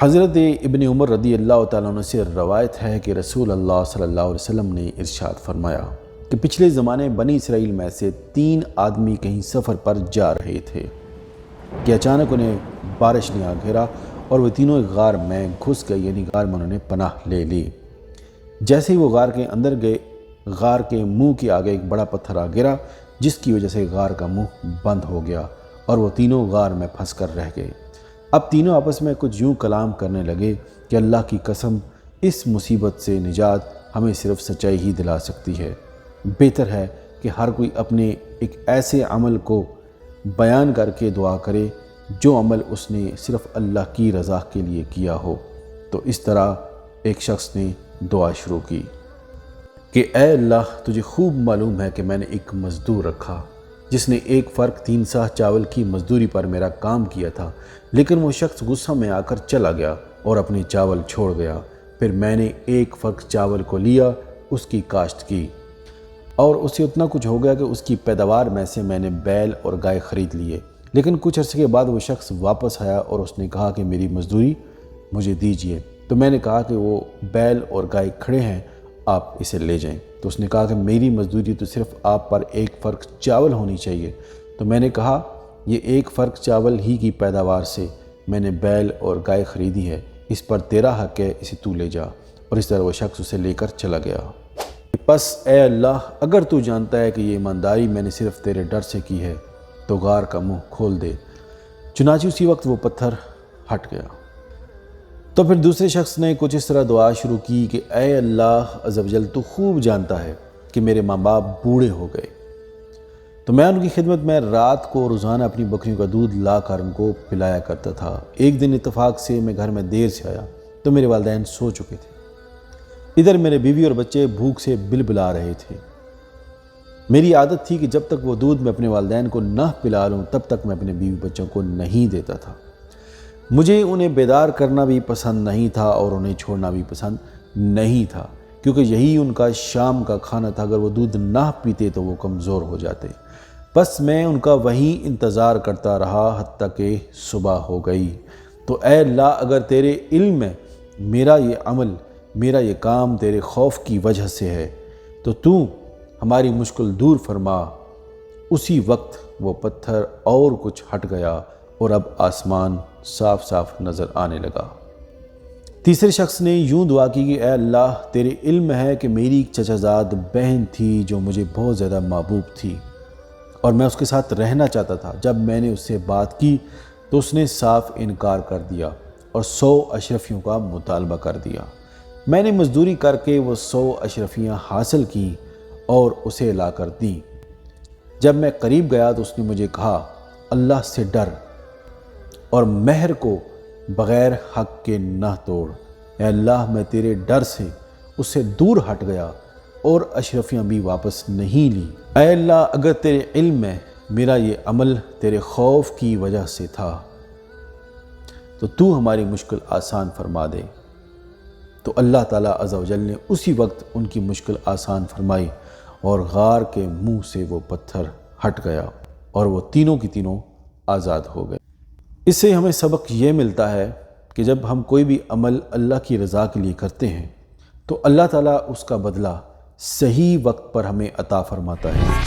حضرت ابن عمر رضی اللہ تعالیٰ عنہ سے روایت ہے کہ رسول اللہ صلی اللہ علیہ وسلم نے ارشاد فرمایا کہ پچھلے زمانے بنی اسرائیل میں سے 3 آدمی کہیں سفر پر جا رہے تھے کہ اچانک انہیں بارش نے آ گھیرا اور وہ تینوں ایک غار میں گھس گئے، یعنی غار میں انہوں نے پناہ لے لی۔ جیسے ہی وہ غار کے اندر گئے، غار کے منہ کے آگے ایک بڑا پتھر آ گرا، جس کی وجہ سے غار کا منہ بند ہو گیا اور وہ تینوں غار میں پھنس کر رہ گئے۔ اب تینوں آپس میں کچھ یوں کلام کرنے لگے کہ اللہ کی قسم، اس مصیبت سے نجات ہمیں صرف سچائی ہی دلا سکتی ہے۔ بہتر ہے کہ ہر کوئی اپنے ایک ایسے عمل کو بیان کر کے دعا کرے جو عمل اس نے صرف اللہ کی رضا کے لیے کیا ہو۔ تو اس طرح ایک شخص نے دعا شروع کی کہ اے اللہ، تجھے خوب معلوم ہے کہ میں نے ایک مزدور رکھا جس نے 1 فرق 3 سا چاول کی مزدوری پر میرا کام کیا تھا، لیکن وہ شخص غصہ میں آ کر چلا گیا اور اپنے چاول چھوڑ گیا۔ پھر میں نے 1 فرق چاول کو لیا، اس کی کاشت کی اور اسے اتنا کچھ ہو گیا کہ اس کی پیداوار میں سے میں نے بیل اور گائے خرید لیے۔ لیکن کچھ عرصے کے بعد وہ شخص واپس آیا اور اس نے کہا کہ میری مزدوری مجھے دیجیے۔ تو میں نے کہا کہ وہ بیل اور گائے کھڑے ہیں، آپ اسے لے جائیں۔ تو اس نے کہا کہ میری مزدوری تو صرف آپ پر 1 فرق چاول ہونی چاہیے۔ تو میں نے کہا یہ 1 فرق چاول ہی کی پیداوار سے میں نے بیل اور گائے خریدی ہے، اس پر تیرا حق ہے، اسے تو لے جا۔ اور اس طرح وہ شخص اسے لے کر چلا گیا۔ بس اے اللہ، اگر تو جانتا ہے کہ یہ ایمانداری میں نے صرف تیرے ڈر سے کی ہے تو غار کا منہ کھول دے۔ چنانچہ اسی وقت وہ پتھر ہٹ گیا۔ تو پھر دوسرے شخص نے کچھ اس طرح دعا شروع کی کہ اے اللہ عز و جل، تو خوب جانتا ہے کہ میرے ماں باپ بوڑھے ہو گئے، تو میں ان کی خدمت میں رات کو روزانہ اپنی بکریوں کا دودھ لا کر ان کو پلایا کرتا تھا۔ ایک دن اتفاق سے میں گھر میں دیر سے آیا تو میرے والدین سو چکے تھے۔ ادھر میرے بیوی اور بچے بھوک سے بلبلا رہے تھے۔ میری عادت تھی کہ جب تک وہ دودھ میں اپنے والدین کو نہ پلا لوں تب تک میں اپنے بیوی بچوں کو نہیں دیتا تھا۔ مجھے انہیں بیدار کرنا بھی پسند نہیں تھا اور انہیں چھوڑنا بھی پسند نہیں تھا، کیونکہ یہی ان کا شام کا کھانا تھا۔ اگر وہ دودھ نہ پیتے تو وہ کمزور ہو جاتے۔ بس میں ان کا وہیں انتظار کرتا رہا حتیٰ کہ صبح ہو گئی۔ تو اے اللہ، اگر تیرے علم میں میرا یہ عمل، میرا یہ کام تیرے خوف کی وجہ سے ہے تو ہماری مشکل دور فرما۔ اسی وقت وہ پتھر اور کچھ ہٹ گیا اور اب آسمان صاف صاف نظر آنے لگا۔ تیسرے شخص نے یوں دعا کی کہ اے اللہ، تیرے علم ہے کہ میری ایک چچا زاد بہن تھی جو مجھے بہت زیادہ محبوب تھی اور میں اس کے ساتھ رہنا چاہتا تھا۔ جب میں نے اس سے بات کی تو اس نے صاف انکار کر دیا اور 100 اشرفیوں کا مطالبہ کر دیا۔ میں نے مزدوری کر کے وہ 100 اشرفیاں حاصل کیں اور اسے لا کر دیں۔ جب میں قریب گیا تو اس نے مجھے کہا اللہ سے ڈر اور مہر کو بغیر حق کے نہ توڑ۔ اے اللہ، میں تیرے ڈر سے اس سے دور ہٹ گیا اور اشرفیاں بھی واپس نہیں لی۔ اے اللہ، اگر تیرے علم میں میرا یہ عمل تیرے خوف کی وجہ سے تھا تو ہماری مشکل آسان فرما دے۔ تو اللہ تعالیٰ عز و جل نے اسی وقت ان کی مشکل آسان فرمائی اور غار کے منہ سے وہ پتھر ہٹ گیا اور وہ تینوں کی تینوں آزاد ہو گئے۔ اس سے ہمیں سبق یہ ملتا ہے کہ جب ہم کوئی بھی عمل اللہ کی رضا کے لیے کرتے ہیں تو اللہ تعالیٰ اس کا بدلہ صحیح وقت پر ہمیں عطا فرماتا ہے۔